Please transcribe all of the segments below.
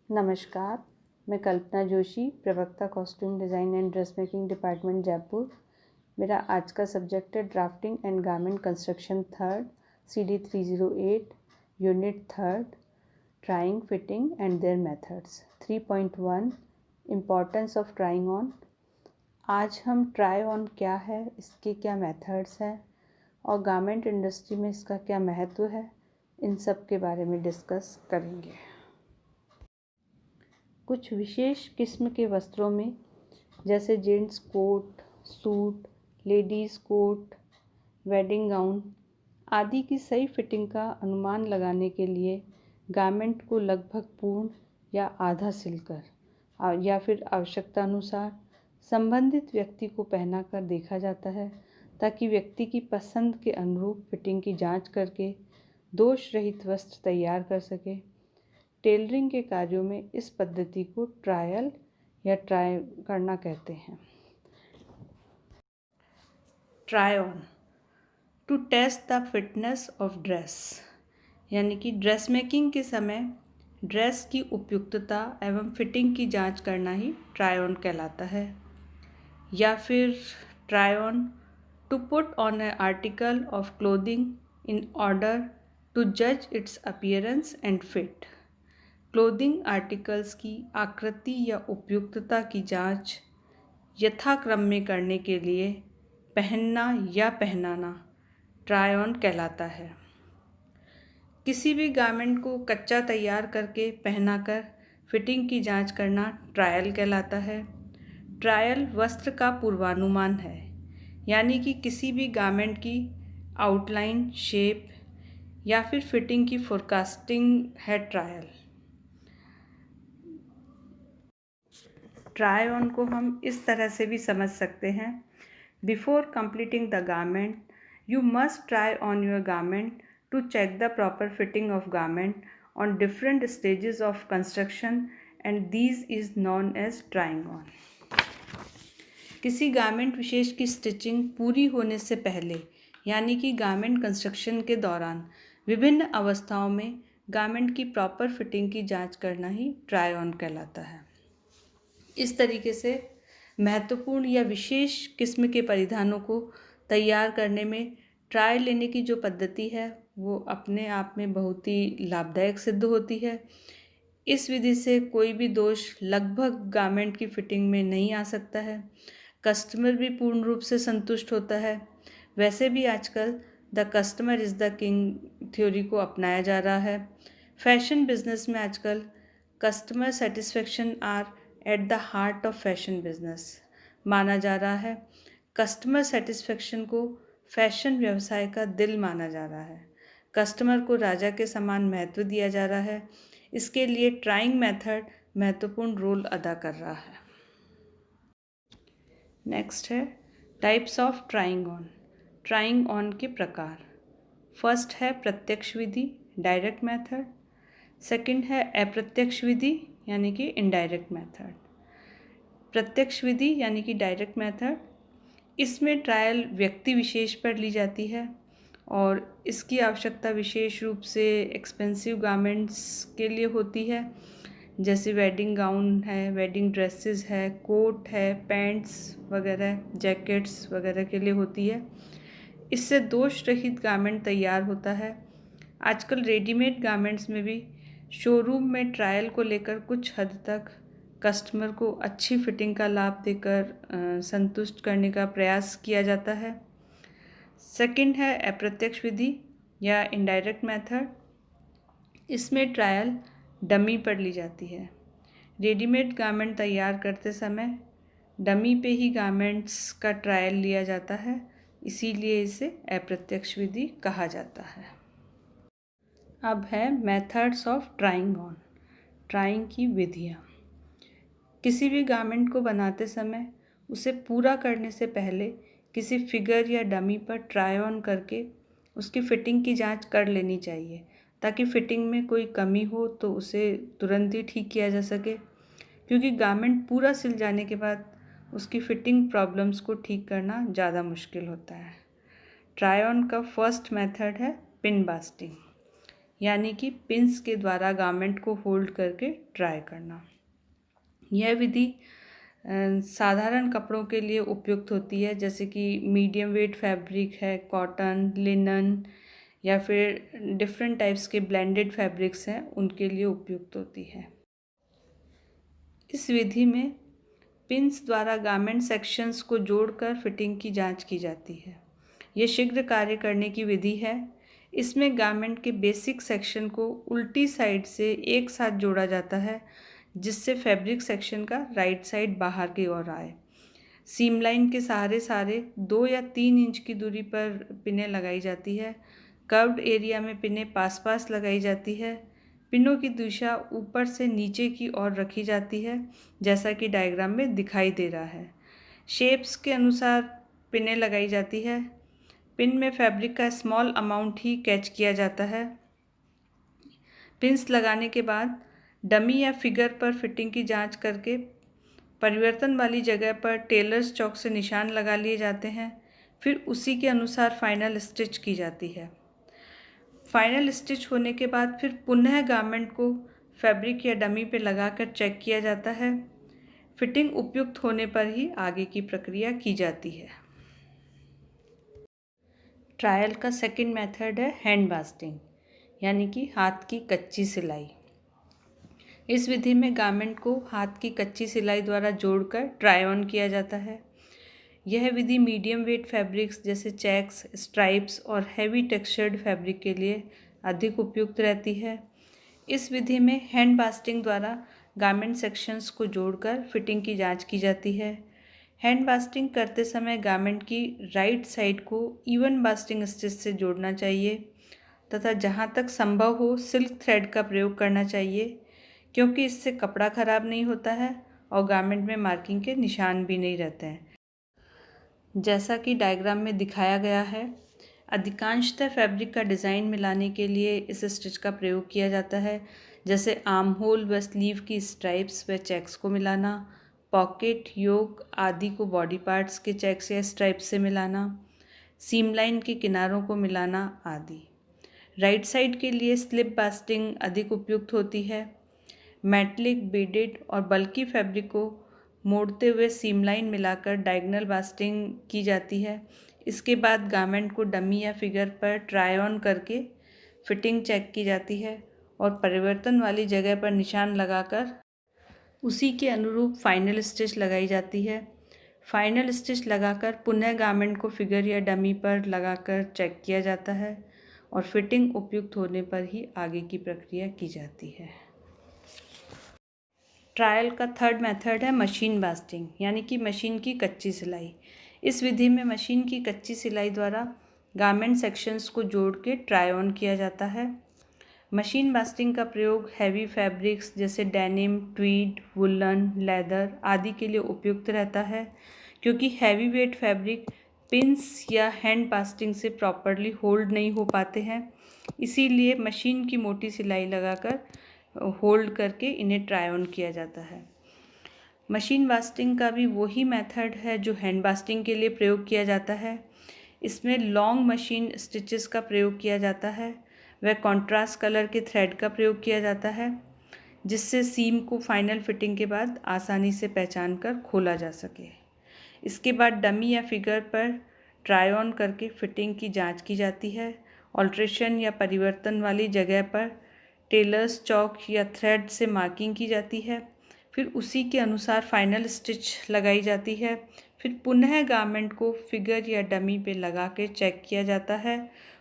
नमस्कार, मैं कल्पना जोशी, प्रवक्ता costume design and dress making department Jaipur. मेरा आज का सब्जेक्ट है drafting and garment construction third CD 308 unit third trying fitting and their methods 3.1 importance of trying on. आज हम ट्राई ऑन क्या है, इसके क्या मेथड्स हैं और गारमेंट इंडस्ट्री में इसका क्या महत्व है, इन सब के बारे में डिस्कस करेंगे। कुछ विशेष किस्म के वस्त्रों में जैसे gents coat, suit, ladies coat, wedding gown आदि की सही फिटिंग का अनुमान लगाने के लिए गारमेंट को लगभग पूर्ण या आधा सिलकर या फिर आवश्यकता अनुसार संबंधित व्यक्ति को पहनाकर देखा जाता है, ताकि व्यक्ति की पसंद के अनुरूप फिटिंग की जांच करके दोष रहित वस्त्र तैयार कर सके। टेलरिंग के कार्यों में इस पद्धति को ट्रायल या ट्राई करना कहते हैं। Try on to test the fitness of dress, यानी कि ड्रेस मेकिंग के समय ड्रेस की उपयुक्तता एवं फिटिंग की जांच करना ही ट्राई ऑन कहलाता है। या फिर try on to put on a article of clothing in order to जज its appearance and fit. Clothing articles की आकृति या उपयुक्तता की जांच यथाक्रम में करने के लिए पहनना या पहनाना ट्राई ऑन कहलाता है। किसी भी गारमेंट को कच्चा तैयार करके पहनाकर फिटिंग की जांच करना ट्रायल कहलाता है। ट्रायल वस्त्र का पूर्वानुमान है, यानी कि किसी भी गारमेंट की आउटलाइन, शेप या फिर फिटिंग की फोरकास्टिंग है ट्रायल। ट्राई ऑन को हम इस तरह से भी समझ सकते हैं। Before completing the garment you must try on your garment to check the proper fitting of garment on different stages of construction and these is known as trying on. किसी गारमेंट विशेष की स्टिचिंग पूरी होने से पहले, यानी कि garment construction के दौरान विभिन्न अवस्थाओं में गारमेंट की प्रॉपर फिटिंग की जांच करना ही ट्राई ऑन कहलाता है। इस तरीके से महत्वपूर्ण या विशेष किस्म के परिधानों को तैयार करने में ट्रायल लेने की जो पद्धति है वो अपने आप में बहुत ही लाभदायक सिद्ध होती है। इस विधि से कोई भी दोष लगभग गारमेंट की फिटिंग में नहीं आ सकता है। कस्टमर भी पूर्ण रूप से संतुष्ट होता है। वैसे भी आजकल the customer is the king theory को अपनाया जा रहा है। फैशन बिजनेस में आजकल customer satisfaction are at the heart of fashion business माना जा रहा है। कस्टमर सेटिस्फेक्शन को फैशन व्यवसाय का दिल माना जा रहा है। कस्टमर को राजा के समान महत्व दिया जा रहा है। इसके लिए ट्राइंग मेथड महत्वपूर्ण रोल अदा कर रहा है। नेक्स्ट है types of trying on. Trying on के प्रकार। फर्स्ट है प्रत्यक्ष विधि, डायरेक्ट मेथड। सेकंड है अप्रत्यक्ष विधि, यानी कि इनडायरेक्ट मेथड। प्रत्यक्ष विधि यानी कि डायरेक्ट मेथड, इसमें ट्रायल व्यक्ति विशेष पर ली जाती है और इसकी आवश्यकता विशेष रूप से एक्सपेंसिव गारमेंट्स के लिए होती है, जैसे वेडिंग गाउन है, वेडिंग ड्रेसेस है, कोट है, पैंट्स वगैरह, जैकेट्स वगैरह के लिए होती है। इससे दोष रहित गारमेंट तैयार होता है। आजकल रेडीमेड गारमेंट्स में भी शोरूम में ट्रायल को लेकर कुछ हद तक कस्टमर को अच्छी फिटिंग का लाभ देकर संतुष्ट करने का प्रयास किया जाता है। सेकंड है अप्रत्यक्ष विधि या इनडायरेक्ट मेथड। इसमें ट्रायल डमी पर ली जाती है। रेडीमेड गारमेंट तैयार करते समय डमी पे ही गारमेंट्स का ट्रायल लिया जाता है, इसीलिए इसे अप्रत्यक्ष विधि कहा जाता है। अब है methods of trying on, trying की विधियाँ। किसी भी गारमेंट को बनाते समय उसे पूरा करने से पहले किसी फिगर या डमी पर ट्राई ऑन करके उसकी फ़िटिंग की जांच कर लेनी चाहिए, ताकि फ़िटिंग में कोई कमी हो तो उसे तुरंत ही ठीक किया जा सके, क्योंकि गारमेंट पूरा सिल जाने के बाद उसकी फ़िटिंग प्रॉब्लम्स को ठीक करना ज़्यादा मुश्किल होता है। ट्राई ऑन का फर्स्ट मेथड है पिन बास्टिंग। यानी कि पिंस के द्वारा गारमेंट को होल्ड करके ट्राई करना। यह विधि साधारण कपड़ों के लिए उपयुक्त होती है, जैसे कि मीडियम वेट फैब्रिक है, कॉटन, लिनन या फिर डिफरेंट टाइप्स के ब्लेंडेड फैब्रिक्स हैं, उनके लिए उपयुक्त होती है। इस विधि में पिंस द्वारा गारमेंट सेक्शंस को जोड़कर फिटिंग की जांच की जाती है। यह शीघ्र कार्य करने की विधि है। इसमें गारमेंट के बेसिक सेक्शन को उल्टी साइड से एक साथ जोड़ा जाता है, जिससे फैब्रिक सेक्शन का राइट साइड बाहर की ओर आए। सीम लाइन के सहारे 2 या 3 इंच की दूरी पर पिनें लगाई जाती है। कर्व्ड एरिया में पिनें पास पास लगाई जाती है। पिनों की दिशा ऊपर से नीचे की ओर रखी जाती है, जैसा कि डायग्राम में दिखाई दे रहा है। शेप्स के अनुसार पिनें लगाई जाती है। पिन में फैब्रिक का स्मॉल अमाउंट ही कैच किया जाता है। पिन्स लगाने के बाद डमी या फिगर पर फिटिंग की जांच करके परिवर्तन वाली जगह पर टेलर्स चौक से निशान लगा लिए जाते हैं। फिर उसी के अनुसार फाइनल स्टिच की जाती है। फाइनल स्टिच होने के बाद फिर पुनः गारमेंट को फैब्रिक या डमी पे लगाकर चेक किया जाता है। फिटिंग उपयुक्त होने पर ही आगे की प्रक्रिया की जाती है। ट्रायल का सेकंड मेथड है हैंड बास्टिंग, यानी कि हाथ की कच्ची सिलाई। इस विधि में गारमेंट को हाथ की कच्ची सिलाई द्वारा जोड़कर ट्राई ऑन किया जाता है। यह विधि मीडियम वेट फैब्रिक्स जैसे चेक्स, स्ट्राइप्स और हैवी टेक्सचर्ड फैब्रिक के लिए अधिक उपयुक्त रहती है। इस विधि में हैंड बास्टिंग द्वारा गारमेंट सेक्शंस को जोड़कर फिटिंग की जांच की जाती है। हैंड बास्टिंग करते समय गारमेंट की राइट साइड को इवन बास्टिंग स्टिच से जोड़ना चाहिए तथा जहां तक संभव हो सिल्क थ्रेड का प्रयोग करना चाहिए, क्योंकि इससे कपड़ा खराब नहीं होता है और गारमेंट में मार्किंग के निशान भी नहीं रहते हैं। जैसा कि डायग्राम में दिखाया गया है, अधिकांशतः फैब्रिक का डिज़ाइन मिलाने के लिए इस स्टिच का प्रयोग किया जाता है, जैसे आर्म होल व स्लीव की स्ट्राइप्स व चेक्स को मिलाना, पॉकेट, योक आदि को बॉडी पार्ट्स के चेक्स या स्ट्राइप्स से मिलाना, सीम लाइन के किनारों को मिलाना आदि। राइट साइड के लिए स्लिप बास्टिंग अधिक उपयुक्त होती है। मेटलिक, बीडेड और बल्की फैब्रिक को मोड़ते हुए सीम लाइन मिलाकर डायगोनल बास्टिंग की जाती है। इसके बाद गारमेंट को डमी या फिगर पर ट्राई ऑन करके फिटिंग चेक की जाती है और परिवर्तन वाली जगह पर निशान लगाकर उसी के अनुरूप फाइनल स्टिच लगाई जाती है। फाइनल स्टिच लगाकर पुनः गारमेंट को फिगर या डमी पर लगाकर चेक किया जाता है और फिटिंग उपयुक्त होने पर ही आगे की प्रक्रिया की जाती है। ट्रायल का थर्ड मेथड है मशीन बास्टिंग, यानी कि मशीन की कच्ची सिलाई। इस विधि में मशीन की कच्ची सिलाई द्वारा गारमेंट सेक्शंस को जोड़ के ट्राई ऑन किया जाता है। मशीन बास्टिंग का प्रयोग हैवी फैब्रिक्स जैसे डेनिम, ट्वीड, वुलन, लेदर आदि के लिए उपयुक्त रहता है, क्योंकि हैवी वेट फैब्रिक पिंस या हैंड बास्टिंग से प्रॉपरली होल्ड नहीं हो पाते हैं। इसीलिए मशीन की मोटी सिलाई लगाकर होल्ड करके इन्हें ट्राई ऑन किया जाता है। मशीन बास्टिंग का भी वही मेथड है जो हैंड बास्टिंग के लिए प्रयोग किया जाता है। इसमें लॉन्ग मशीन स्टिचेस का प्रयोग किया जाता है व कॉन्ट्रास्ट कलर के थ्रेड का प्रयोग किया जाता है, जिससे सीम को फाइनल फिटिंग के बाद आसानी से पहचान कर खोला जा सके। इसके बाद डमी या फिगर पर ट्राई ऑन करके फिटिंग की जांच की जाती है। ऑल्ट्रेशन या परिवर्तन वाली जगह पर टेलर्स चौक या थ्रेड से मार्किंग की जाती है। फिर उसी के अनुसार फाइनल स्टिच लगाई जाती है। फिर पुनः गारमेंट को फिगर या डमी पे लगा के चेक किया जाता है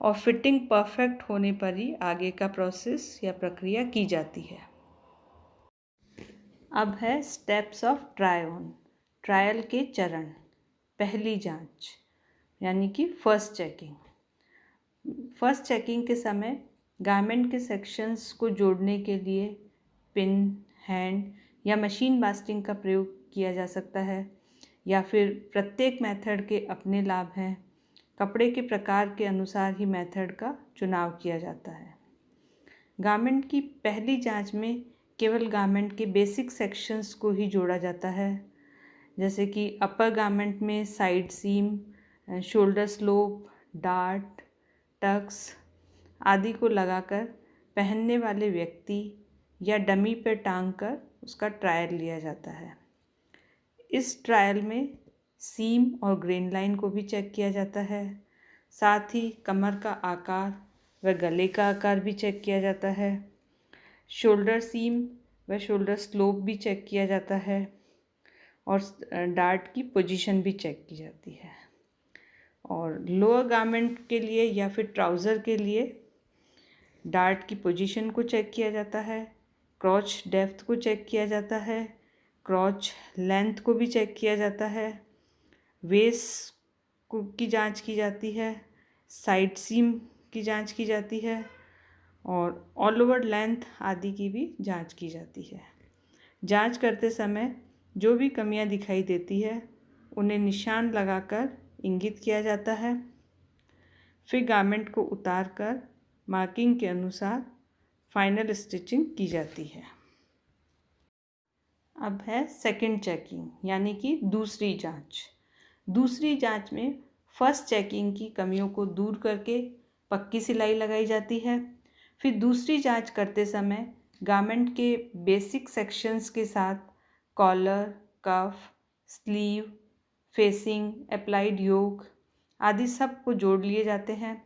और फिटिंग परफेक्ट होने पर ही आगे का प्रोसेस या प्रक्रिया की जाती है। अब है steps of try on, trial के चरण। पहली जांच यानी कि फर्स्ट चेकिंग। फर्स्ट चेकिंग के समय गारमेंट के सेक्शंस को जोड़ने के लिए पिन, हैंड या मशीन बास्टिंग का प्रयोग किया जा सकता है, या फिर प्रत्येक मेथड के अपने लाभ हैं। कपड़े के प्रकार के अनुसार ही मेथड का चुनाव किया जाता है। गारमेंट की पहली जांच में केवल गारमेंट के बेसिक सेक्शंस को ही जोड़ा जाता है, जैसे कि अपर गारमेंट में side seam, shoulder slope, dart, tucks आदि को लगाकर पहनने वाले व्यक्ति या डमी पर टांग कर उसका ट्रायल लिया जाता है। इस ट्रायल में सीम और ग्रेन लाइन को भी चेक किया जाता है। साथ ही कमर का आकार व गले का आकार भी चेक किया जाता है। शोल्डर सीम व शोल्डर स्लोप भी चेक किया जाता है और डार्ट की पोजीशन भी चेक की जाती है। और लोअर गारमेंट के लिए या फिर ट्राउज़र के लिए डार्ट की पोजीशन को चेक किया जाता है, क्रॉच डेप्थ को चेक किया जाता है, क्रॉच लेंथ को भी चेक किया जाता है, वेस्ट की जांच की जाती है, साइड सीम की जांच की जाती है और ऑल ओवर लेंथ आदि की भी जांच की जाती है। जांच करते समय जो भी कमियां दिखाई देती है उन्हें निशान लगाकर इंगित किया जाता है। फिर गारमेंट को उतार कर मार्किंग के अनुसार फाइनल स्टिचिंग की जाती है। अब है सेकंड चेकिंग यानी कि दूसरी जांच। दूसरी जांच में फर्स्ट चेकिंग की कमियों को दूर करके पक्की सिलाई लगाई जाती है। फिर दूसरी जांच करते समय गारमेंट के बेसिक सेक्शंस के साथ कॉलर, कफ, स्लीव, फेसिंग, अप्लाइड योक आदि सब को जोड़ लिए जाते हैं।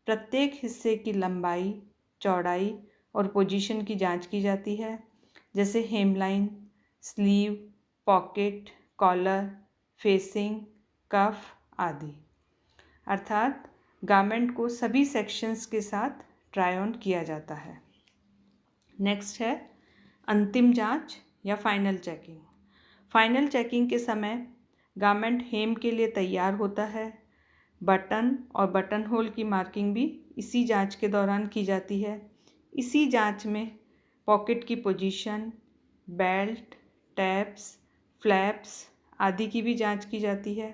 प्रत्येक हिस्से की लंबाई, चौड़ाई और पोजीशन की जांच की जाती है, जैसे hemline, sleeve, pocket, collar, facing, cuff आदि। अर्थात गारमेंट को सभी सेक्शंस के साथ ट्राई ऑन किया जाता है। नेक्स्ट है अंतिम जांच या फाइनल चेकिंग। फाइनल चेकिंग के समय गारमेंट हेम के लिए तैयार होता है। बटन और बटन होल की मार्किंग भी इसी जांच के दौरान की जाती है। इसी जांच में पॉकेट की पोजीशन, बेल्ट, टैब्स, फ्लैप्स आदि की भी जांच की जाती है।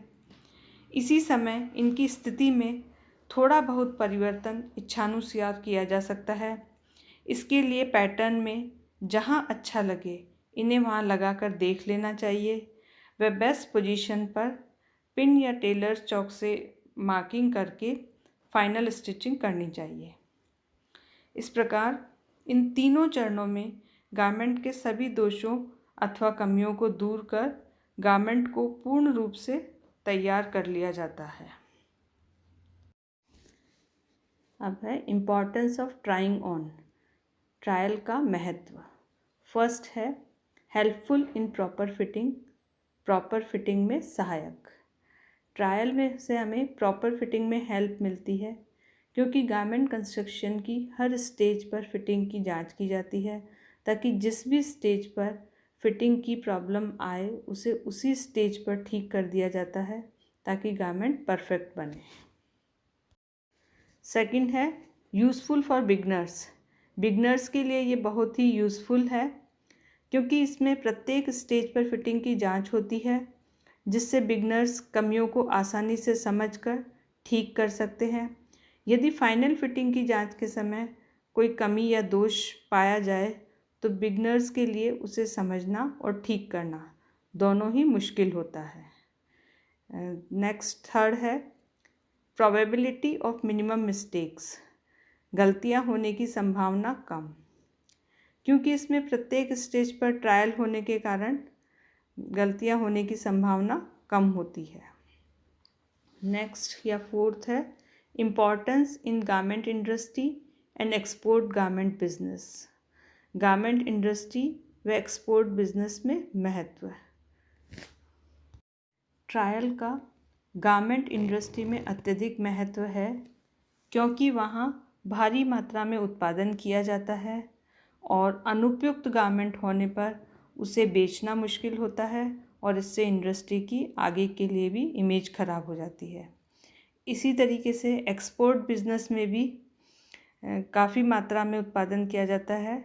इसी समय इनकी स्थिति में थोड़ा बहुत परिवर्तन इच्छानुसार किया जा सकता है। इसके लिए पैटर्न में जहां अच्छा लगे इन्हें वहां लगाकर देख लेना चाहिए व बेस्ट पोजीशन पर पिन या टेलर चौक से मार्किंग करके फाइनल स्टिचिंग करनी चाहिए। इस प्रकार इन तीनों चरणों में गारमेंट के सभी दोषों अथवा कमियों को दूर कर गारमेंट को पूर्ण रूप से तैयार कर लिया जाता है। अब है importance of trying on. Trial का महत्व। फर्स्ट है helpful in proper fitting. Proper fitting में सहायक। ट्रायल में से हमें प्रॉपर फिटिंग में हेल्प मिलती है क्योंकि गारमेंट कंस्ट्रक्शन की हर स्टेज पर फिटिंग की जांच की जाती है ताकि जिस भी स्टेज पर फिटिंग की प्रॉब्लम आए उसे उसी स्टेज पर ठीक कर दिया जाता है ताकि गारमेंट परफेक्ट बने। सेकंड है यूज़फुल फॉर बिगनर्स। बिगनर्स के लिए ये बहुत ही यूज़फुल है क्योंकि इसमें प्रत्येक स्टेज पर फिटिंग की जांच होती है जिससे बिगनर्स कमियों को आसानी से समझकर ठीक कर सकते हैं। यदि फाइनल फिटिंग की जांच के समय कोई कमी या दोष पाया जाए तो बिगनर्स के लिए उसे समझना और ठीक करना दोनों ही मुश्किल होता है। नेक्स्ट थर्ड है प्रोबेबिलिटी ऑफ मिनिमम मिस्टेक्स। गलतियां होने की संभावना कम, क्योंकि इसमें प्रत्येक स्टेज पर ट्रायल होने के कारण गलतियां होने की संभावना कम होती है। नेक्स्ट या फोर्थ है importance in garment industry and export garment business. Garment industry व एक्सपोर्ट बिजनेस में महत्व। ट्रायल का गारमेंट इंडस्ट्री में अत्यधिक महत्व है क्योंकि वहाँ भारी मात्रा में उत्पादन किया जाता है और अनुपयुक्त गारमेंट होने पर उसे बेचना मुश्किल होता है और इससे इंडस्ट्री की आगे के लिए भी इमेज खराब हो जाती है। इसी तरीके से एक्सपोर्ट बिजनेस में भी काफ़ी मात्रा में उत्पादन किया जाता है।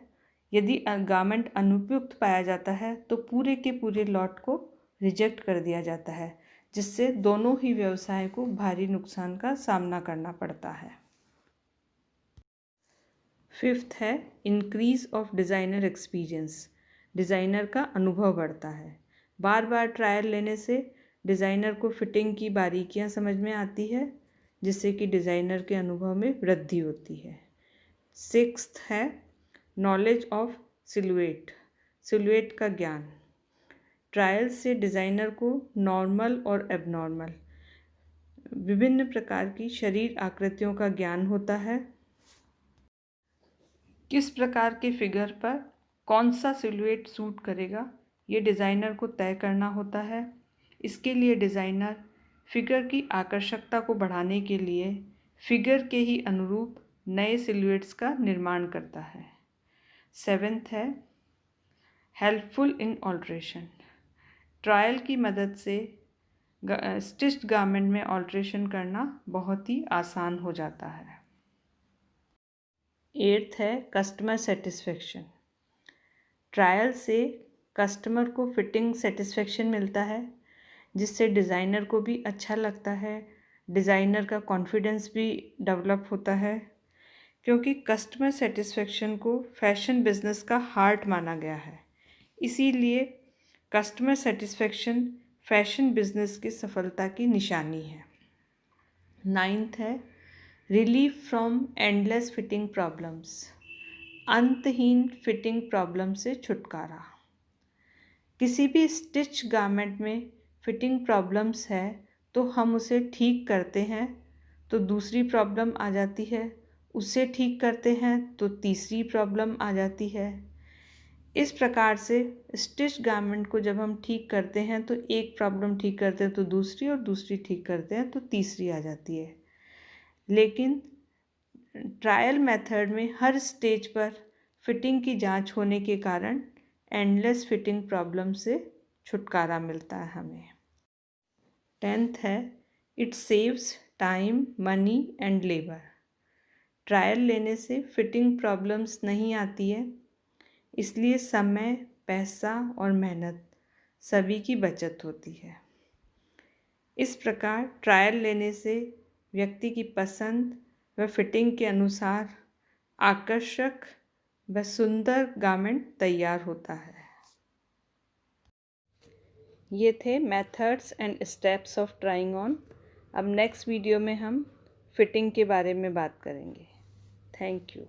यदि गारमेंट अनुपयुक्त पाया जाता है तो पूरे के पूरे लॉट को रिजेक्ट कर दिया जाता है जिससे दोनों ही व्यवसाय को भारी नुकसान का सामना करना पड़ता है। फिफ्थ है increase of designer experience. Designer का अनुभव बढ़ता है। बार बार ट्रायल लेने से डिज़ाइनर को फिटिंग की बारीकियां समझ में आती है जिससे कि डिज़ाइनर के अनुभव में वृद्धि होती है। सिक्स्थ है नॉलेज ऑफ सिलुएट का ज्ञान। ट्रायल से डिज़ाइनर को नॉर्मल और एबनॉर्मल विभिन्न प्रकार की शरीर आकृतियों का ज्ञान होता है। किस प्रकार के फिगर पर कौन सा सिलुएट सूट करेगा ये डिज़ाइनर को तय करना होता है। इसके लिए डिज़ाइनर फिगर की आकर्षकता को बढ़ाने के लिए फिगर के ही अनुरूप नए सिलुएट्स का निर्माण करता है। सेवेंथ है हेल्पफुल इन ऑल्ट्रेशन। ट्रायल की मदद से स्टिच्ड गारमेंट में ऑल्ट्रेशन करना बहुत ही आसान हो जाता है। एट्थ है कस्टमर सेटिस्फेक्शन। ट्रायल से कस्टमर को फिटिंग सेटिस्फेक्शन मिलता है, जिससे डिज़ाइनर को भी अच्छा लगता है, डिज़ाइनर का कॉन्फिडेंस भी डेवलप होता है, क्योंकि कस्टमर सेटिस्फेक्शन को फैशन बिजनेस का हार्ट माना गया है। इसीलिए कस्टमर सेटिस्फेक्शन फैशन बिजनेस की सफलता की निशानी है। नाइन्थ है relief from endless fitting problems. अंतहीन फिटिंग प्रॉब्लम से छुटकारा। किसी भी स्टिच गारमेंट में फिटिंग प्रॉब्लम्स है तो हम उसे ठीक करते हैं तो दूसरी प्रॉब्लम आ जाती है, उसे ठीक करते हैं तो तीसरी प्रॉब्लम आ जाती है। इस प्रकार से स्टिच गारमेंट को जब हम ठीक करते हैं तो एक प्रॉब्लम ठीक करते हैं तो दूसरी, और दूसरी ठीक करते हैं तो तीसरी आ जाती है। लेकिन ट्रायल मेथड में हर स्टेज पर फिटिंग की जांच होने के कारण एंडलेस फिटिंग प्रॉब्लम से छुटकारा मिलता है हमें। 10th है it saves time, money and labour. Trial लेने से फिटिंग प्रॉब्लम्स नहीं आती है, इसलिए समय, पैसा और मेहनत सभी की बचत होती है। इस प्रकार ट्रायल लेने से व्यक्ति की पसंद व फिटिंग के अनुसार आकर्षक व सुंदर गारमेंट तैयार होता है। ये थे methods and steps of trying on. अब नेक्स्ट वीडियो में हम फिटिंग के बारे में बात करेंगे। Thank you.